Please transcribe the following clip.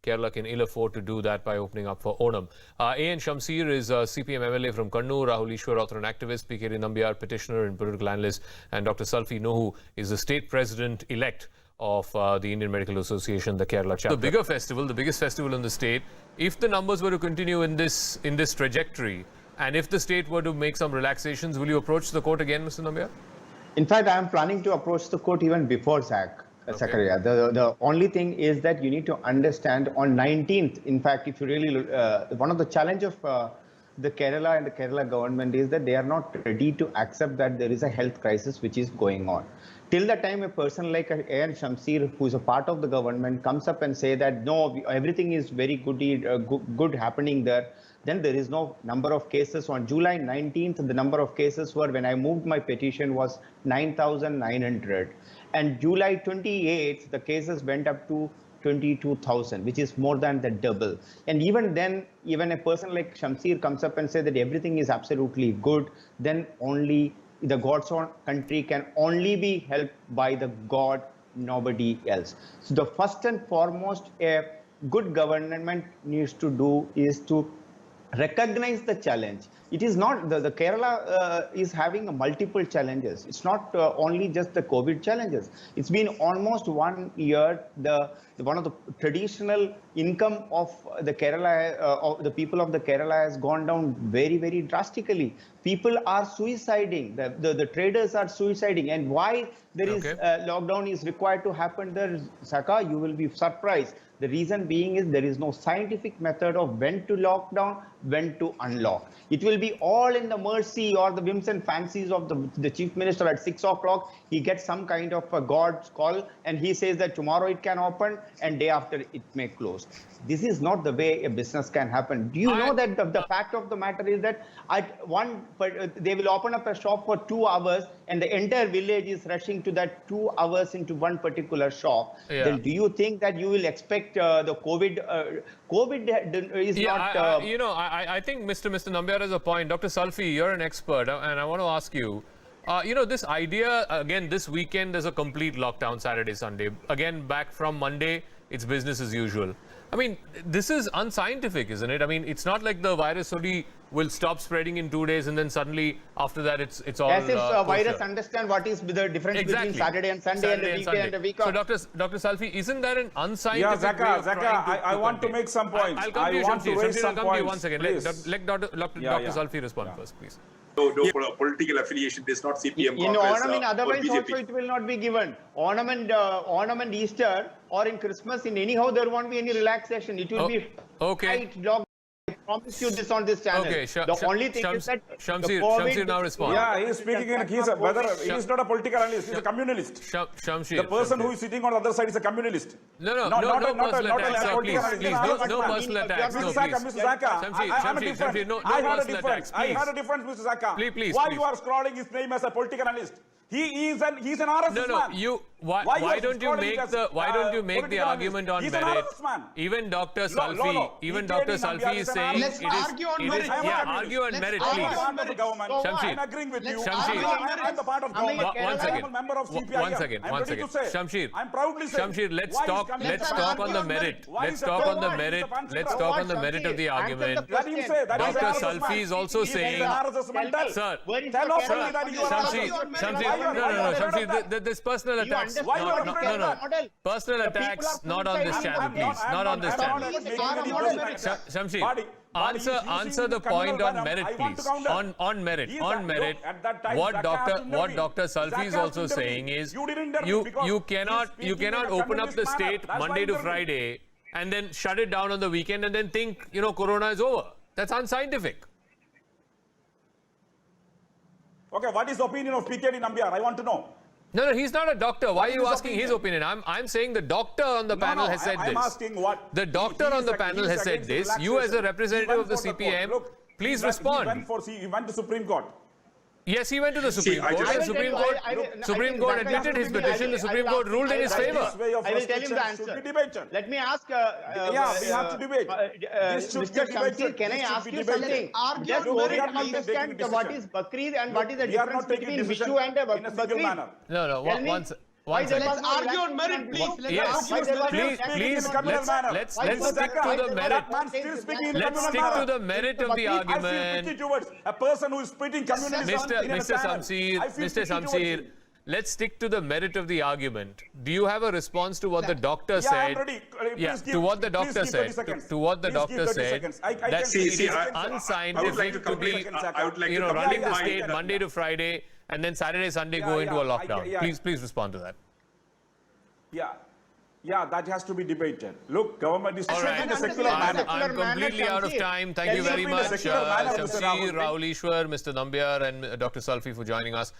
Kerala can ill afford to do that by opening up for Onam. A.N. Shamsir is a CPM MLA from Kannur, Rahul Ishwar, author and activist, P.K.D. Nambiar, petitioner and political analyst, and Dr. Salfi Nohu is the state president-elect of the Indian Medical Association, the Kerala chapter. The bigger festival, the biggest festival in the state, if the numbers were to continue in this trajectory, and if the state were to make some relaxations, will you approach the court again, Mr. Nambiar? In fact, I am planning to approach the court even before Zakaria. The only thing is that you need to understand on 19th, in fact, if you really, one of the challenge of the Kerala and the Kerala government is that they are not ready to accept that there is a health crisis which is going on. Till the time a person like A.N. Shamsir, who is a part of the government, comes up and say that no, everything is very good happening there, then there is no number of cases. On July 19th, the number of cases were, when I moved my petition, was 9,900. And July 28th, the cases went up to 22,000, which is more than the double. And even then, even a person like Shamsir comes up and says that everything is absolutely good, then only the God's own country can only be helped by the God, nobody else. So the first and foremost a good government needs to do is to recognize the challenge. It is not, the Kerala is having multiple challenges. It's not only just the COVID challenges. It's been almost 1 year, one of the traditional income of the Kerala, of the people of the Kerala has gone down very, very drastically. People are suiciding, the traders are suiciding. And why there is lockdown is required to happen there, Saka, you will be surprised. The reason being is there is no scientific method of when to lock down, when to unlock. It will be all in the mercy or the whims and fancies of the chief minister. At 6 o'clock, he gets some kind of a God's call and he says that tomorrow it can open and day after it may close. This is not the way a business can happen. Do you know that the fact of the matter is that they will open up a shop for 2 hours and the entire village is rushing to that 2 hours into one particular shop. Yeah. Then do you think that you will expect the COVID is not... I think Mr. Nambiar has a point. Dr. Salfi, you're an expert, and I want to ask you, this idea, again, this weekend there's a complete lockdown, Saturday, Sunday. Again, back from Monday, it's business as usual. I mean, this is unscientific, isn't it? I mean, it's not like the virus only will stop spreading in 2 days and then suddenly after that it's all... As if virus understand what is the difference between Saturday and Sunday and the weekend and the week off. So Dr. Salfi, isn't that an unscientific way of Zaka, I want to make some points. I'll come to you, Shamsir. I'll come to you once again. Let Dr. Salfi respond first, please. No political affiliation. There's not CPM. In Onam, in otherwise also it will not be given. Onam and Easter or in Christmas, in anyhow there won't be any relaxation. It will be tight lockdown. I promise you this on this channel. Okay, the only thing is that Shamsir now respond. Yeah, he is speaking in he is not a political analyst, he is a communalist. Shamsir. The person who is sitting on the other side is a communist. No personal attacks, sir, please. No personal attacks. Mr. Zaka, I had a difference, Mr. Zaka. Please. Why you are scrolling his name as a political analyst? He's an RSS man. Why don't you make the argument on merit? Even Dr. Salfi is saying let's argue on merit. Argue on merit, please. I'm agreeing with you. I'm the part of government. I'm a member of CPI. One second. Shamsir, I'm proudly saying. Shamsir, let's talk on the merit. Let's talk on the merit of the argument. Dr. Salfi is also saying, sir, Shamsir, this personal attacks. No. Personal attacks not on this channel, please. Not on this channel. Shamsir, answer the point on merit, please. On merit. What Dr. Salfi is also saying is you cannot open up the state Monday to Friday and then shut it down on the weekend and then think Corona is over. That's unscientific. Okay, what is the opinion of P.K.D. Nambiar? I want to know. No, he's not a doctor. Why are you asking his opinion? I'm saying the doctor on the panel has said this. I'm asking what... The doctor on the panel has said this. You as a representative of the CPM, please respond. He went to Supreme Court. Yes, he went to the Supreme Court. The Supreme Court admitted his petition. The Supreme Court ruled in his favor. I will tell him the answer. Let me ask... we have to debate. Mr. Shamsir, can I ask you something? Just understand what is Bakrid and what is the difference between Vishu and Bakrid? No, one second. Let's argue on merit, please. Yes, Let's argue on merit. please, let's stick to the merit. That man still speaking in Let's communal stick manner. to the merit of the I feel pity argument. towards a person who is spitting communism in a Mr. channel. Samseer, I feel Mr. pity towards Samseer, him. let's stick to the merit of the argument. Do you have a response to what the doctor Yeah, I'm said? ready. Yeah, Please give- to what the please doctor give 30 said. seconds. To what the Please give doctor 30 said. seconds. I That can it see- is I would like unscientific to to be, complete. I would like to running the complete state my- Monday to Friday and then Saturday, Sunday Yeah, go into a yeah, lockdown. yeah. Please respond to that. Yeah, that has to be debated. Look, government is All right, in a secular I'm manner. completely out of time. Thank you very Discipline in a much, secular manner, Mr. Shamsir, Rahul. Rahul Ishwar, Mr. Nambiar, and Dr. Salfi for joining us.